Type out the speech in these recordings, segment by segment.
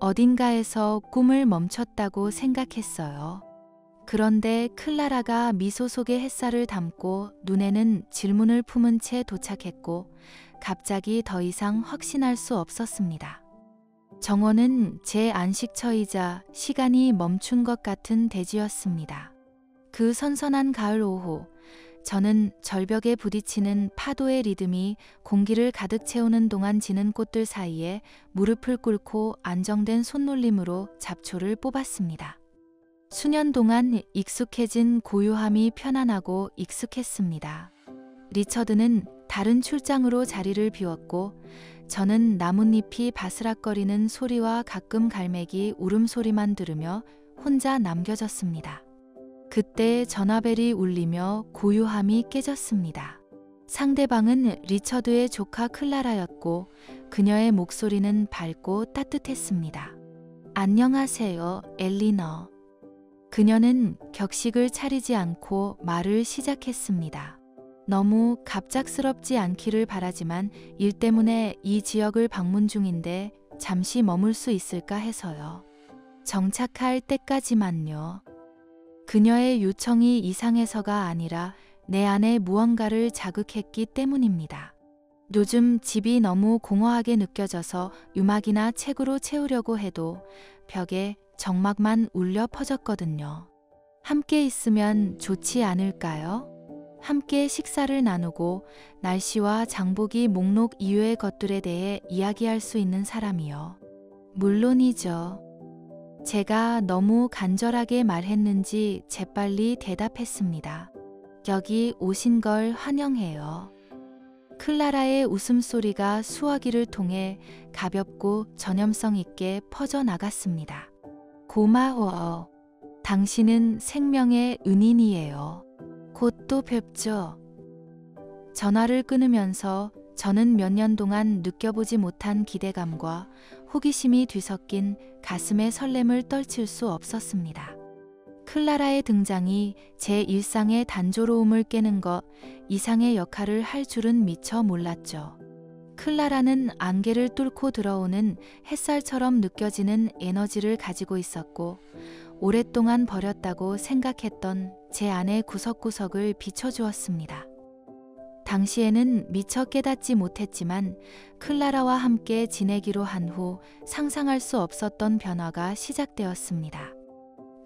어딘가에서 꿈을 멈췄다고 생각했어요. 그런데 클라라가 미소 속에 햇살을 담고 눈에는 질문을 품은 채 도착했고 갑자기 더 이상 확신할 수 없었습니다. 정원은 제 안식처이자 시간이 멈춘 것 같은 대지였습니다. 그 선선한 가을 오후, 저는 절벽에 부딪히는 파도의 리듬이 공기를 가득 채우는 동안 지는 꽃들 사이에 무릎을 꿇고 안정된 손놀림으로 잡초를 뽑았습니다. 수년 동안 익숙해진 고요함이 편안하고 익숙했습니다. 리처드는 다른 출장으로 자리를 비웠고 저는 나뭇잎이 바스락거리는 소리와 가끔 갈매기 울음소리만 들으며 혼자 남겨졌습니다. 그때 전화벨이 울리며 고요함이 깨졌습니다. 상대방은 리처드의 조카 클라라였고 그녀의 목소리는 밝고 따뜻했습니다. 안녕하세요, 엘리너. 그녀는 격식을 차리지 않고 말을 시작했습니다. 너무 갑작스럽지 않기를 바라지만 일 때문에 이 지역을 방문 중인데 잠시 머물 수 있을까 해서요. 정착할 때까지만요. 그녀의 요청이 이상해서가 아니라 내 안에 무언가를 자극했기 때문입니다. 요즘 집이 너무 공허하게 느껴져서 음악이나 책으로 채우려고 해도 벽에 정막만 울려 퍼졌거든요. 함께 있으면 좋지 않을까요? 함께 식사를 나누고 날씨와 장보기 목록 이외의 것들에 대해 이야기할 수 있는 사람이요. 물론이죠. 제가 너무 간절하게 말했는지 재빨리 대답했습니다. 여기 오신 걸 환영해요. 클라라의 웃음소리가 수화기를 통해 가볍고 전염성 있게 퍼져나갔습니다. 고마워. 당신은 생명의 은인이에요. 곧 또 뵙죠. 전화를 끊으면서 저는 몇 년 동안 느껴보지 못한 기대감과 호기심이 뒤섞인 가슴의 설렘을 떨칠 수 없었습니다. 클라라의 등장이 제 일상의 단조로움을 깨는 것 이상의 역할을 할 줄은 미처 몰랐죠. 클라라는 안개를 뚫고 들어오는 햇살처럼 느껴지는 에너지를 가지고 있었고 오랫동안 버렸다고 생각했던 제 안의 구석구석을 비춰주었습니다. 당시에는 미처 깨닫지 못했지만 클라라와 함께 지내기로 한 후 상상할 수 없었던 변화가 시작되었습니다.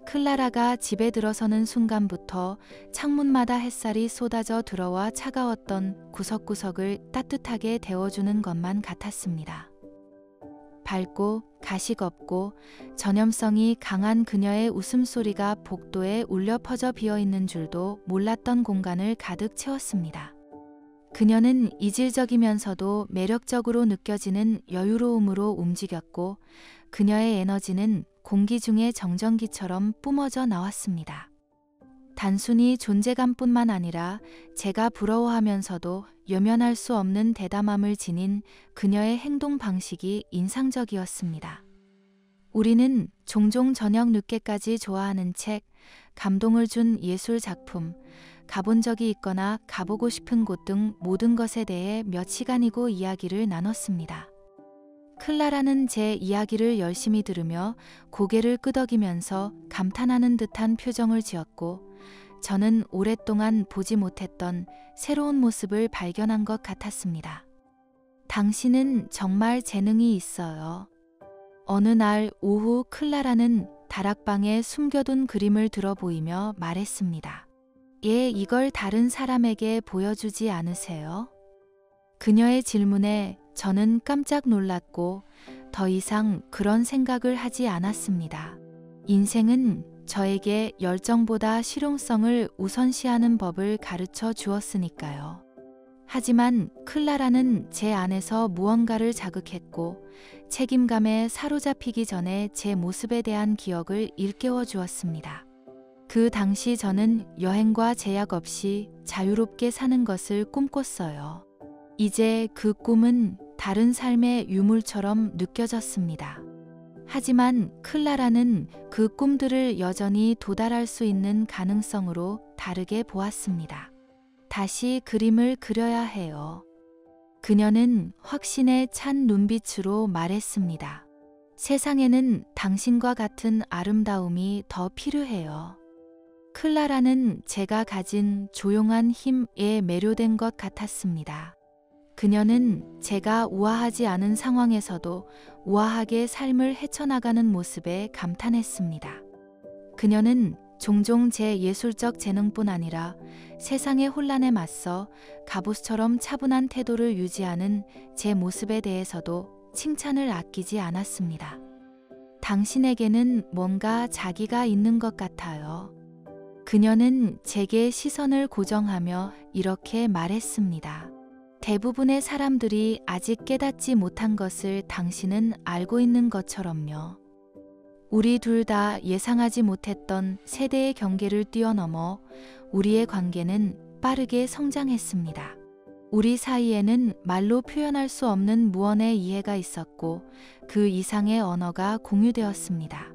클라라가 집에 들어서는 순간부터 창문마다 햇살이 쏟아져 들어와 차가웠던 구석구석을 따뜻하게 데워주는 것만 같았습니다. 밝고 가식 없고 전염성이 강한 그녀의 웃음소리가 복도에 울려 퍼져 비어있는 줄도 몰랐던 공간을 가득 채웠습니다. 그녀는 이질적이면서도 매력적으로 느껴지는 여유로움으로 움직였고 그녀의 에너지는 공기 중의 정전기처럼 뿜어져 나왔습니다. 단순히 존재감뿐만 아니라 제가 부러워하면서도 외면할 수 없는 대담함을 지닌 그녀의 행동 방식이 인상적이었습니다. 우리는 종종 저녁 늦게까지 좋아하는 책, 감동을 준 예술 작품, 가본 적이 있거나 가보고 싶은 곳 등 모든 것에 대해 몇 시간이고 이야기를 나눴습니다. 클라라는 제 이야기를 열심히 들으며 고개를 끄덕이면서 감탄하는 듯한 표정을 지었고 저는 오랫동안 보지 못했던 새로운 모습을 발견한 것 같았습니다. 당신은 정말 재능이 있어요. 어느 날 오후 클라라는 다락방에 숨겨둔 그림을 들어 보이며 말했습니다. 예, 이걸 다른 사람에게 보여주지 않으세요? 그녀의 질문에 저는 깜짝 놀랐고 더 이상 그런 생각을 하지 않았습니다. 인생은 저에게 열정보다 실용성을 우선시하는 법을 가르쳐 주었으니까요. 하지만 클라라는 제 안에서 무언가를 자극했고 책임감에 사로잡히기 전에 제 모습에 대한 기억을 일깨워 주었습니다. 그 당시 저는 여행과 제약 없이 자유롭게 사는 것을 꿈꿨어요. 이제 그 꿈은 다른 삶의 유물처럼 느껴졌습니다. 하지만 클라라는 그 꿈들을 여전히 도달할 수 있는 가능성으로 다르게 보았습니다. 다시 그림을 그려야 해요. 그녀는 확신에 찬 눈빛으로 말했습니다. 세상에는 당신과 같은 아름다움이 더 필요해요. 클라라는 제가 가진 조용한 힘에 매료된 것 같았습니다. 그녀는 제가 우아하지 않은 상황에서도 우아하게 삶을 헤쳐나가는 모습에 감탄했습니다. 그녀는 종종 제 예술적 재능뿐 아니라 세상의 혼란에 맞서 갑옷처럼 차분한 태도를 유지하는 제 모습에 대해서도 칭찬을 아끼지 않았습니다. 당신에게는 뭔가 자기가 있는 것 같아요. 그녀는 제게 시선을 고정하며 이렇게 말했습니다. 대부분의 사람들이 아직 깨닫지 못한 것을 당신은 알고 있는 것처럼요. 우리 둘 다 예상하지 못했던 세대의 경계를 뛰어넘어 우리의 관계는 빠르게 성장했습니다. 우리 사이에는 말로 표현할 수 없는 무언의 이해가 있었고 그 이상의 언어가 공유되었습니다.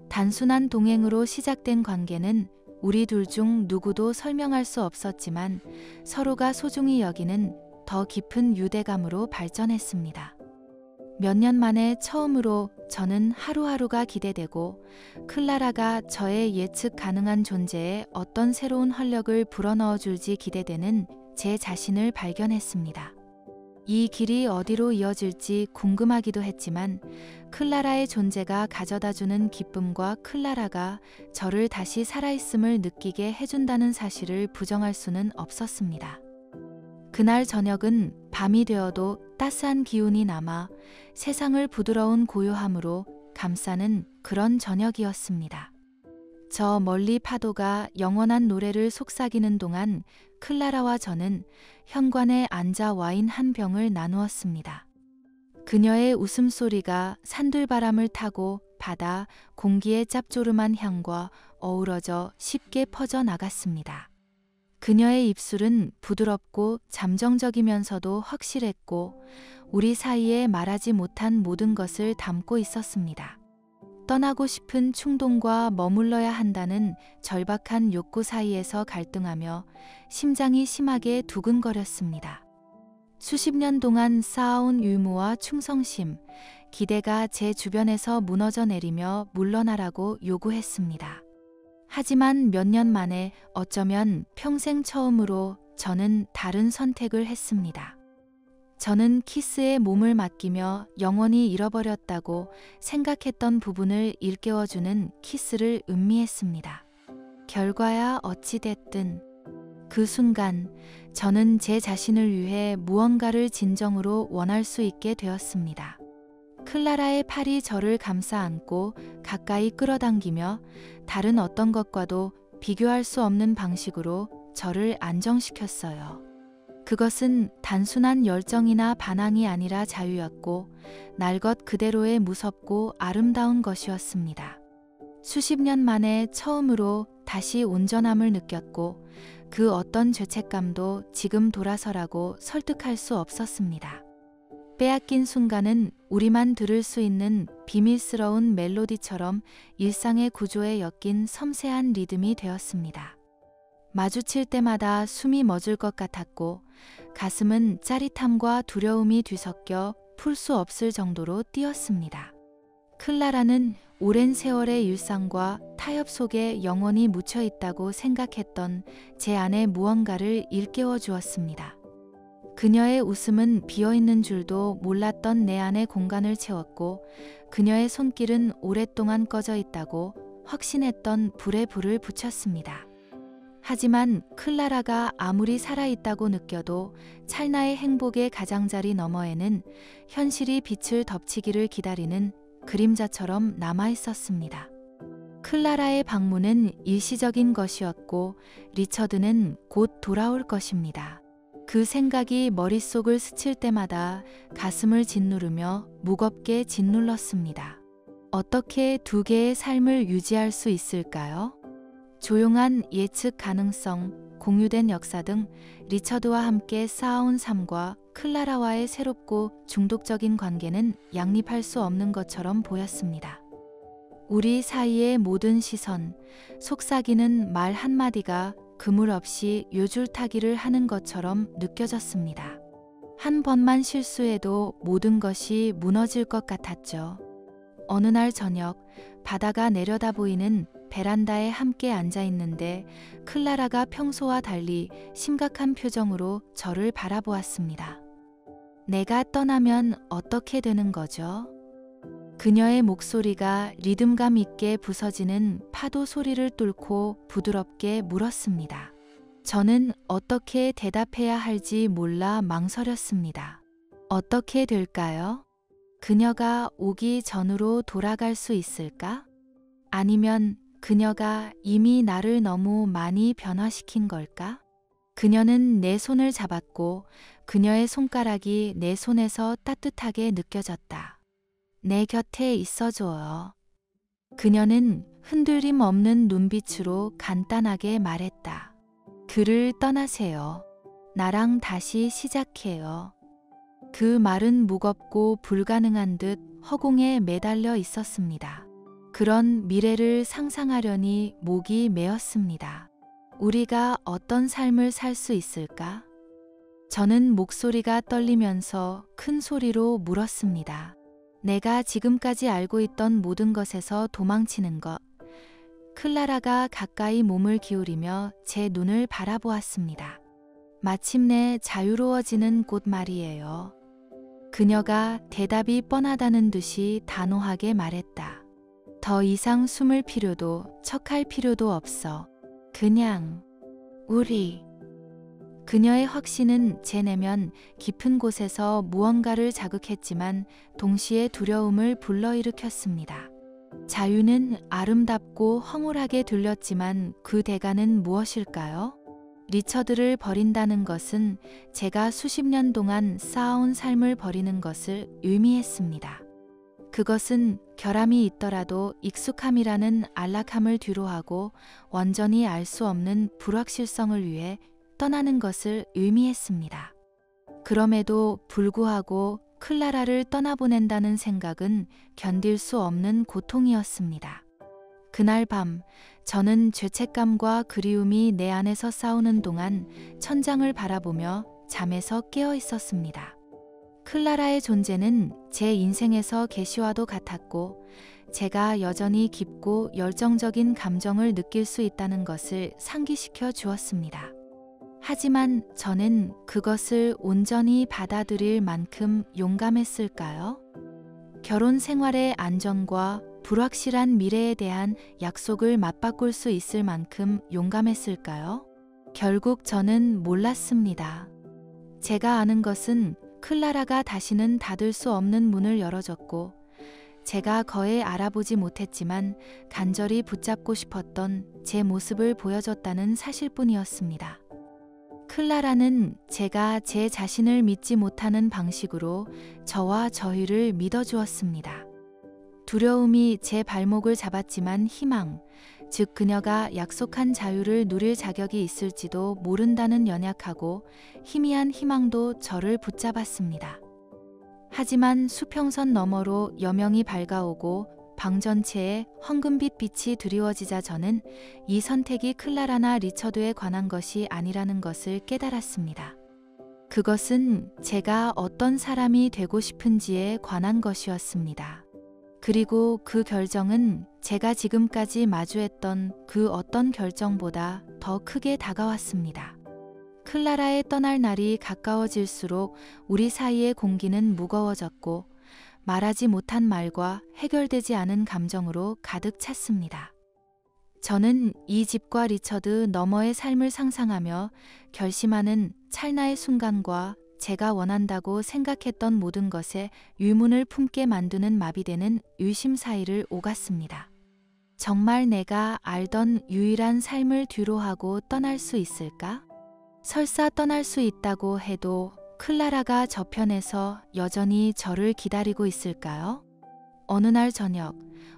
단순한 동행으로 시작된 관계는 우리 둘 중 누구도 설명할 수 없었지만 서로가 소중히 여기는 더 깊은 유대감으로 발전했습니다. 몇 년 만에 처음으로 저는 하루하루가 기대되고 클라라가 저의 예측 가능한 존재에 어떤 새로운 활력을 불어넣어 줄지 기대되는 제 자신을 발견했습니다. 이 길이 어디로 이어질지 궁금하기도 했지만 클라라의 존재가 가져다주는 기쁨과 클라라가 저를 다시 살아있음을 느끼게 해준다는 사실을 부정할 수는 없었습니다. 그날 저녁은 밤이 되어도 따스한 기운이 남아 세상을 부드러운 고요함으로 감싸는 그런 저녁이었습니다. 저 멀리 파도가 영원한 노래를 속삭이는 동안 클라라와 저는 현관에 앉아 와인 한 병을 나누었습니다. 그녀의 웃음소리가 산들바람을 타고 바다 공기의 짭조름한 향과 어우러져 쉽게 퍼져나갔습니다. 그녀의 입술은 부드럽고 잠정적이면서도 확실했고 우리 사이에 말하지 못한 모든 것을 담고 있었습니다. 떠나고 싶은 충동과 머물러야 한다는 절박한 욕구 사이에서 갈등하며 심장이 심하게 두근거렸습니다. 수십 년 동안 쌓아온 유무와 충성심, 기대가 제 주변에서 무너져 내리며 물러나라고 요구했습니다. 하지만 몇 년 만에 어쩌면 평생 처음으로 저는 다른 선택을 했습니다. 저는 키스에 몸을 맡기며 영원히 잃어버렸다고 생각했던 부분을 일깨워주는 키스를 음미했습니다. 결과야 어찌됐든 그 순간 저는 제 자신을 위해 무언가를 진정으로 원할 수 있게 되었습니다. 클라라의 팔이 저를 감싸 안고 가까이 끌어당기며 다른 어떤 것과도 비교할 수 없는 방식으로 저를 안정시켰어요. 그것은 단순한 열정이나 반항이 아니라 자유였고 날 것 그대로의 무섭고 아름다운 것이었습니다. 수십 년 만에 처음으로 다시 온전함을 느꼈고 그 어떤 죄책감도 지금 돌아서라고 설득할 수 없었습니다. 빼앗긴 순간은 우리만 들을 수 있는 비밀스러운 멜로디처럼 일상의 구조에 엮인 섬세한 리듬이 되었습니다. 마주칠 때마다 숨이 멎을 것 같았고 가슴은 짜릿함과 두려움이 뒤섞여 풀 수 없을 정도로 뛰었습니다. 클라라는 오랜 세월의 일상과 타협 속에 영원히 묻혀 있다고 생각했던 제 안에 무언가를 일깨워 주었습니다. 그녀의 웃음은 비어있는 줄도 몰랐던 내 안의 공간을 채웠고 그녀의 손길은 오랫동안 꺼져 있다고 확신했던 불에 불을 붙였습니다. 하지만 클라라가 아무리 살아있다고 느껴도 찰나의 행복의 가장자리 너머에는 현실이 빛을 덮치기를 기다리는 그림자처럼 남아있었습니다. 클라라의 방문은 일시적인 것이었고 리처드는 곧 돌아올 것입니다. 그 생각이 머릿속을 스칠 때마다 가슴을 짓누르며 무겁게 짓눌렀습니다. 어떻게 두 개의 삶을 유지할 수 있을까요? 조용한 예측 가능성, 공유된 역사 등 리처드와 함께 쌓아온 삶과 클라라와의 새롭고 중독적인 관계는 양립할 수 없는 것처럼 보였습니다. 우리 사이의 모든 시선, 속삭이는 말 한마디가 그물 없이 요줄타기를 하는 것처럼 느껴졌습니다. 한 번만 실수해도 모든 것이 무너질 것 같았죠. 어느 날 저녁 바다가 내려다 보이는 베란다에 함께 앉아 있는데 클라라가 평소와 달리 심각한 표정으로 저를 바라보았습니다. 내가 떠나면 어떻게 되는 거죠? 그녀의 목소리가 리듬감 있게 부서지는 파도 소리를 뚫고 부드럽게 물었습니다. 저는 어떻게 대답해야 할지 몰라 망설였습니다. 어떻게 될까요? 그녀가 오기 전으로 돌아갈 수 있을까? 아니면 그녀가 이미 나를 너무 많이 변화시킨 걸까? 그녀는 내 손을 잡았고 그녀의 손가락이 내 손에서 따뜻하게 느껴졌다. 내 곁에 있어줘요. 그녀는 흔들림 없는 눈빛으로 간단하게 말했다. 그를 떠나세요. 나랑 다시 시작해요. 그 말은 무겁고 불가능한 듯 허공에 매달려 있었습니다. 그런 미래를 상상하려니 목이 메었습니다. 우리가 어떤 삶을 살 수 있을까? 저는 목소리가 떨리면서 큰 소리로 물었습니다. 내가 지금까지 알고 있던 모든 것에서 도망치는 것. 클라라가 가까이 몸을 기울이며 제 눈을 바라보았습니다. 마침내 자유로워지는 곳 말이에요. 그녀가 대답이 뻔하다는 듯이 단호하게 말했다. 더 이상 숨을 필요도 척할 필요도 없어. 그냥 우리. 그녀의 확신은 제 내면 깊은 곳에서 무언가를 자극했지만 동시에 두려움을 불러일으켰습니다. 자유는 아름답고 허물하게 들렸지만 그 대가는 무엇일까요? 리처드를 버린다는 것은 제가 수십 년 동안 쌓아온 삶을 버리는 것을 의미했습니다. 그것은 결함이 있더라도 익숙함이라는 안락함을 뒤로하고 완전히 알 수 없는 불확실성을 위해 떠나는 것을 의미했습니다. 그럼에도 불구하고 클라라를 떠나보낸다는 생각은 견딜 수 없는 고통이었습니다. 그날 밤 저는 죄책감과 그리움이 내 안에서 싸우는 동안 천장을 바라보며 잠에서 깨어 있었습니다. 클라라의 존재는 제 인생에서 계시와도 같았고 제가 여전히 깊고 열정적인 감정을 느낄 수 있다는 것을 상기시켜 주었습니다. 하지만 저는 그것을 온전히 받아들일 만큼 용감했을까요? 결혼 생활의 안정과 불확실한 미래에 대한 약속을 맞바꿀 수 있을 만큼 용감했을까요? 결국 저는 몰랐습니다. 제가 아는 것은 클라라가 다시는 닫을 수 없는 문을 열어줬고 제가 거의 알아보지 못했지만 간절히 붙잡고 싶었던 제 모습을 보여줬다는 사실뿐이었습니다. 클라라는 제가 제 자신을 믿지 못하는 방식으로 저와 저희를 믿어주었습니다. 두려움이 제 발목을 잡았지만 희망, 즉 그녀가 약속한 자유를 누릴 자격이 있을지도 모른다는 연약하고 희미한 희망도 저를 붙잡았습니다. 하지만 수평선 너머로 여명이 밝아오고 방 전체에 황금빛 빛이 드리워지자 저는 이 선택이 클라라나 리처드에 관한 것이 아니라는 것을 깨달았습니다. 그것은 제가 어떤 사람이 되고 싶은지에 관한 것이었습니다. 그리고 그 결정은 제가 지금까지 마주했던 그 어떤 결정보다 더 크게 다가왔습니다. 클라라의 떠날 날이 가까워질수록 우리 사이의 공기는 무거워졌고 말하지 못한 말과 해결되지 않은 감정으로 가득 찼습니다. 저는 이 집과 리처드 너머의 삶을 상상하며 결심하는 찰나의 순간과 제가 원한다고 생각했던 모든 것에 의문을 품게 만드는 마비되는 의심 사이를 오갔습니다. 정말 내가 알던 유일한 삶을 뒤로하고 떠날 수 있을까? 설사 떠날 수 있다고 해도 클라라가 저편에서 여전히 저를 기다리고 있을까요? 어느 날 저녁,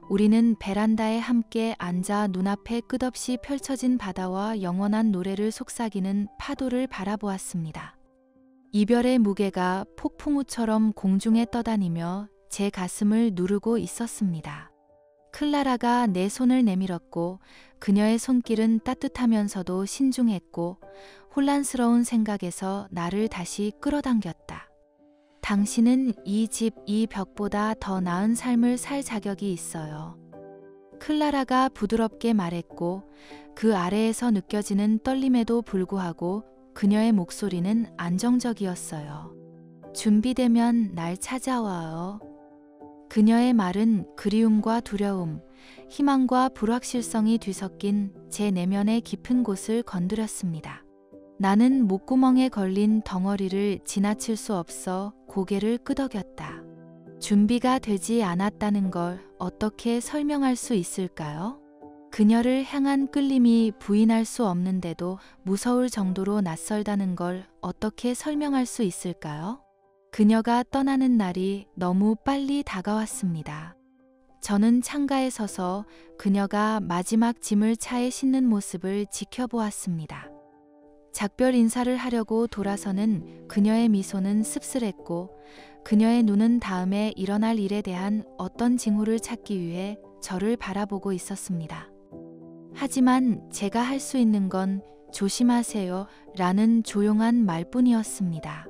우리는 베란다에 함께 앉아 눈앞에 끝없이 펼쳐진 바다와 영원한 노래를 속삭이는 파도를 바라보았습니다. 이별의 무게가 폭풍우처럼 공중에 떠다니며 제 가슴을 누르고 있었습니다. 클라라가 내 손을 내밀었고 그녀의 손길은 따뜻하면서도 신중했고 혼란스러운 생각에서 나를 다시 끌어당겼다. 당신은 이 집, 이 벽보다 더 나은 삶을 살 자격이 있어요. 클라라가 부드럽게 말했고 그 아래에서 느껴지는 떨림에도 불구하고 그녀의 목소리는 안정적이었어요. 준비되면 날 찾아와요. 그녀의 말은 그리움과 두려움, 희망과 불확실성이 뒤섞인 제 내면의 깊은 곳을 건드렸습니다. 나는 목구멍에 걸린 덩어리를 지나칠 수 없어 고개를 끄덕였다. 준비가 되지 않았다는 걸 어떻게 설명할 수 있을까요? 그녀를 향한 끌림이 부인할 수 없는데도 무서울 정도로 낯설다는 걸 어떻게 설명할 수 있을까요? 그녀가 떠나는 날이 너무 빨리 다가왔습니다. 저는 창가에 서서 그녀가 마지막 짐을 차에 싣는 모습을 지켜보았습니다. 작별 인사를 하려고 돌아서는 그녀의 미소는 씁쓸했고 그녀의 눈은 다음에 일어날 일에 대한 어떤 징후를 찾기 위해 저를 바라보고 있었습니다. 하지만 제가 할 수 있는 건 조심하세요 라는 조용한 말뿐이었습니다.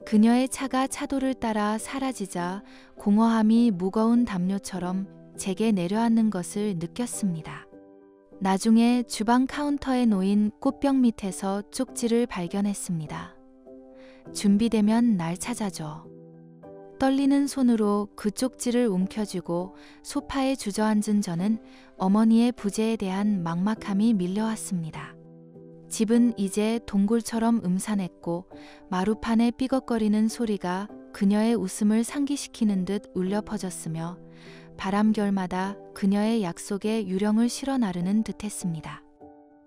그녀의 차가 차도를 따라 사라지자 공허함이 무거운 담요처럼 제게 내려앉는 것을 느꼈습니다. 나중에 주방 카운터에 놓인 꽃병 밑에서 쪽지를 발견했습니다. 준비되면 날 찾아줘. 떨리는 손으로 그 쪽지를 움켜쥐고 소파에 주저앉은 저는 어머니의 부재에 대한 막막함이 밀려왔습니다. 집은 이제 동굴처럼 음산했고 마루판에 삐걱거리는 소리가 그녀의 웃음을 상기시키는 듯 울려 퍼졌으며 바람결마다 그녀의 약속에 유령을 실어 나르는 듯했습니다.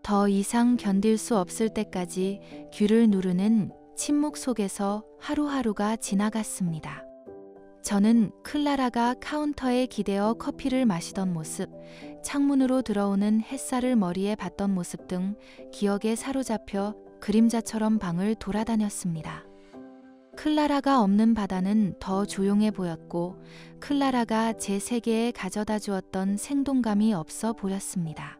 더 이상 견딜 수 없을 때까지 귀를 누르는 침묵 속에서 하루하루가 지나갔습니다. 저는 클라라가 카운터에 기대어 커피를 마시던 모습, 창문으로 들어오는 햇살을 머리에 받던 모습 등 기억에 사로잡혀 그림자처럼 방을 돌아다녔습니다. 클라라가 없는 바다는 더 조용해 보였고 클라라가 제 세계에 가져다 주었던 생동감이 없어 보였습니다.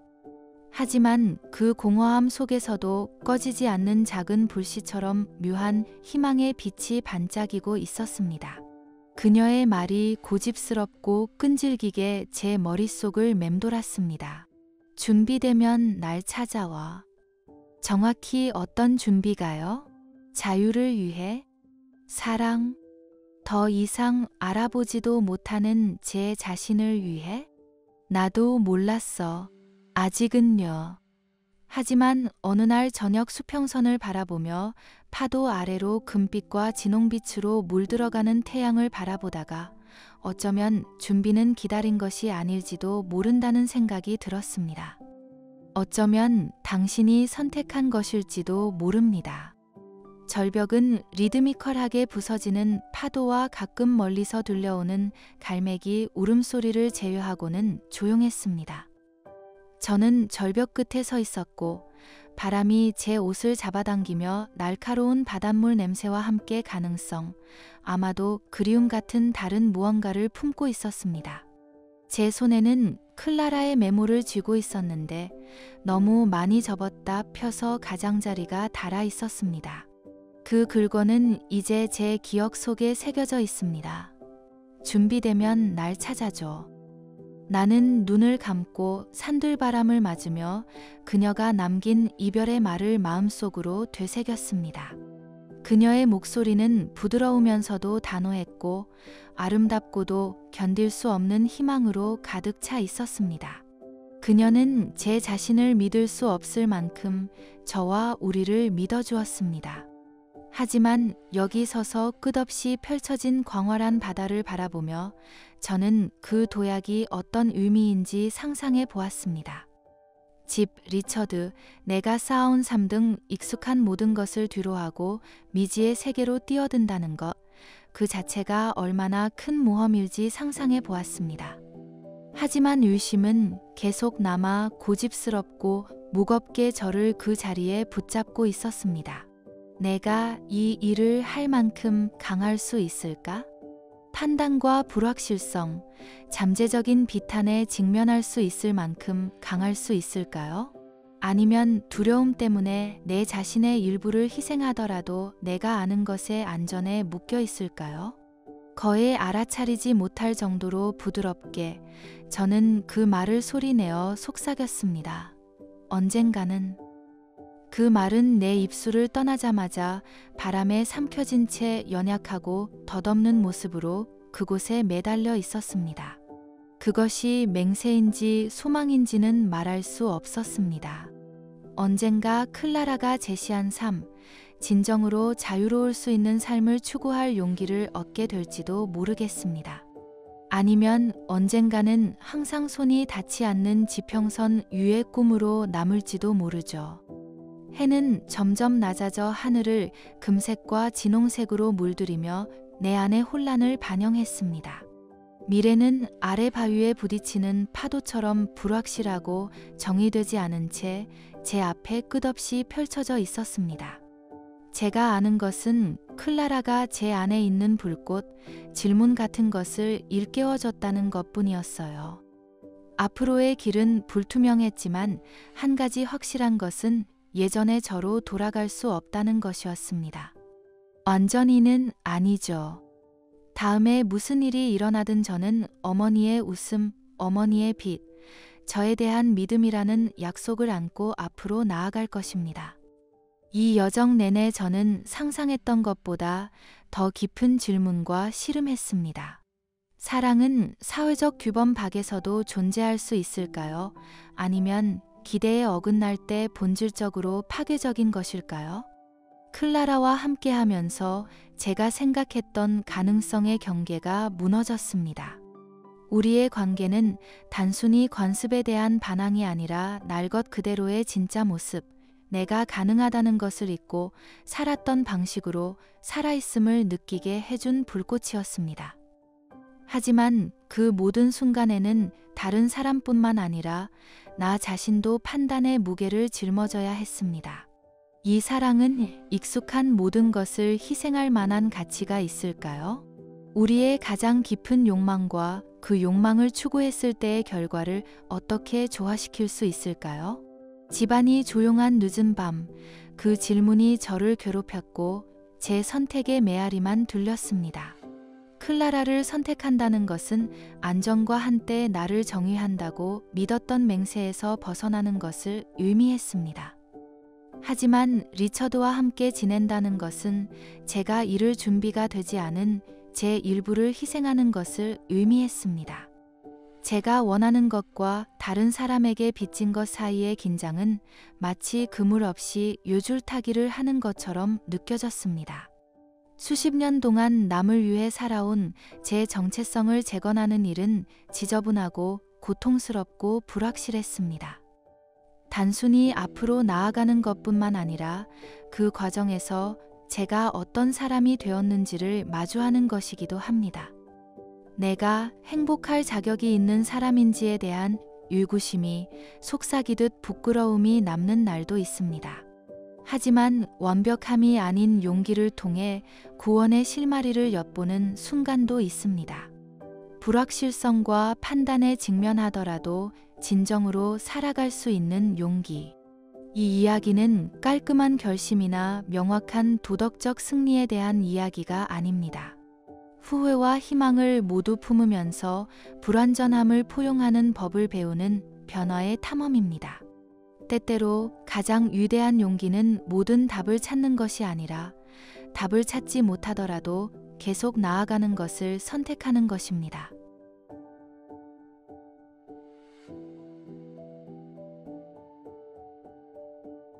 하지만 그 공허함 속에서도 꺼지지 않는 작은 불씨처럼 묘한 희망의 빛이 반짝이고 있었습니다. 그녀의 말이 고집스럽고 끈질기게 제 머릿속을 맴돌았습니다. 준비되면 날 찾아와. 정확히 어떤 준비가요? 자유를 위해? 사랑? 더 이상 알아보지도 못하는 제 자신을 위해? 나도 몰랐어. 아직은요. 하지만 어느 날 저녁 수평선을 바라보며 파도 아래로 금빛과 진홍빛으로 물들어가는 태양을 바라보다가 어쩌면 준비는 기다린 것이 아닐지도 모른다는 생각이 들었습니다. 어쩌면 당신이 선택한 것일지도 모릅니다. 절벽은 리드미컬하게 부서지는 파도와 가끔 멀리서 들려오는 갈매기 울음소리를 제외하고는 조용했습니다. 저는 절벽 끝에 서 있었고 바람이 제 옷을 잡아당기며 날카로운 바닷물 냄새와 함께 가능성, 아마도 그리움 같은 다른 무언가를 품고 있었습니다. 제 손에는 클라라의 메모를 쥐고 있었는데 너무 많이 접었다 펴서 가장자리가 닳아 있었습니다. 그 글권은 이제 제 기억 속에 새겨져 있습니다. 준비되면 날 찾아줘. 나는 눈을 감고 산들바람을 맞으며 그녀가 남긴 이별의 말을 마음속으로 되새겼습니다. 그녀의 목소리는 부드러우면서도 단호했고 아름답고도 견딜 수 없는 희망으로 가득 차 있었습니다. 그녀는 제 자신을 믿을 수 없을 만큼 저와 우리를 믿어주었습니다. 하지만 여기 서서 끝없이 펼쳐진 광활한 바다를 바라보며 저는 그 도약이 어떤 의미인지 상상해 보았습니다. 집, 리처드, 내가 쌓아온 삶 등 익숙한 모든 것을 뒤로하고 미지의 세계로 뛰어든다는 것, 그 자체가 얼마나 큰 모험일지 상상해 보았습니다. 하지만 의심은 계속 남아 고집스럽고 무겁게 저를 그 자리에 붙잡고 있었습니다. 내가 이 일을 할 만큼 강할 수 있을까? 판단과 불확실성, 잠재적인 비탄에 직면할 수 있을 만큼 강할 수 있을까요? 아니면 두려움 때문에 내 자신의 일부를 희생하더라도 내가 아는 것에 안전에 묶여 있을까요? 거의 알아차리지 못할 정도로 부드럽게 저는 그 말을 소리내어 속삭였습니다. 언젠가는. 그 말은 내 입술을 떠나자마자 바람에 삼켜진 채 연약하고 덧없는 모습으로 그곳에 매달려 있었습니다. 그것이 맹세인지 소망인지는 말할 수 없었습니다. 언젠가 클라라가 제시한 삶, 진정으로 자유로울 수 있는 삶을 추구할 용기를 얻게 될지도 모르겠습니다. 아니면 언젠가는 항상 손이 닿지 않는 지평선 위의 꿈으로 남을지도 모르죠. 해는 점점 낮아져 하늘을 금색과 진홍색으로 물들이며 내 안의 혼란을 반영했습니다. 미래는 아래 바위에 부딪히는 파도처럼 불확실하고 정의되지 않은 채 제 앞에 끝없이 펼쳐져 있었습니다. 제가 아는 것은 클라라가 제 안에 있는 불꽃, 질문 같은 것을 일깨워줬다는 것뿐이었어요. 앞으로의 길은 불투명했지만 한 가지 확실한 것은 예전의 저로 돌아갈 수 없다는 것이었습니다. 완전히는 아니죠. 다음에 무슨 일이 일어나든 저는 어머니의 웃음, 어머니의 빛, 저에 대한 믿음이라는 약속을 안고 앞으로 나아갈 것입니다. 이 여정 내내 저는 상상했던 것보다 더 깊은 질문과 씨름했습니다. 사랑은 사회적 규범 밖에서도 존재할 수 있을까요? 아니면 기대에 어긋날 때 본질적으로 파괴적인 것일까요? 클라라와 함께하면서 제가 생각했던 가능성의 경계가 무너졌습니다. 우리의 관계는 단순히 관습에 대한 반항이 아니라 날 것 그대로의 진짜 모습, 내가 가능하다는 것을 잊고 살았던 방식으로 살아있음을 느끼게 해준 불꽃이었습니다. 하지만 그 모든 순간에는 다른 사람뿐만 아니라 나 자신도 판단의 무게를 짊어져야 했습니다. 이 사랑은 익숙한 모든 것을 희생할 만한 가치가 있을까요? 우리의 가장 깊은 욕망과 그 욕망을 추구했을 때의 결과를 어떻게 조화시킬 수 있을까요? 집안이 조용한 늦은 밤, 그 질문이 저를 괴롭혔고 제 선택의 메아리만 들렸습니다. 클라라를 선택한다는 것은 안정과 한때 나를 정의한다고 믿었던 맹세에서 벗어나는 것을 의미했습니다. 하지만 리처드와 함께 지낸다는 것은 제가 이룰 준비가 되지 않은 제 일부를 희생하는 것을 의미했습니다. 제가 원하는 것과 다른 사람에게 빚진 것 사이의 긴장은 마치 그물 없이 요줄타기를 하는 것처럼 느껴졌습니다. 수십 년 동안 남을 위해 살아온 제 정체성을 재건하는 일은 지저분하고 고통스럽고 불확실했습니다. 단순히 앞으로 나아가는 것뿐만 아니라 그 과정에서 제가 어떤 사람이 되었는지를 마주하는 것이기도 합니다. 내가 행복할 자격이 있는 사람인지에 대한 의구심이 속삭이듯 부끄러움이 남는 날도 있습니다. 하지만 완벽함이 아닌 용기를 통해 구원의 실마리를 엿보는 순간도 있습니다. 불확실성과 판단에 직면하더라도 진정으로 살아갈 수 있는 용기. 이 이야기는 깔끔한 결심이나 명확한 도덕적 승리에 대한 이야기가 아닙니다. 후회와 희망을 모두 품으면서 불완전함을 포용하는 법을 배우는 변화의 탐험입니다. 때때로 가장 위대한 용기는 모든 답을 찾는 것이 아니라 답을 찾지 못하더라도 계속 나아가는 것을 선택하는 것입니다.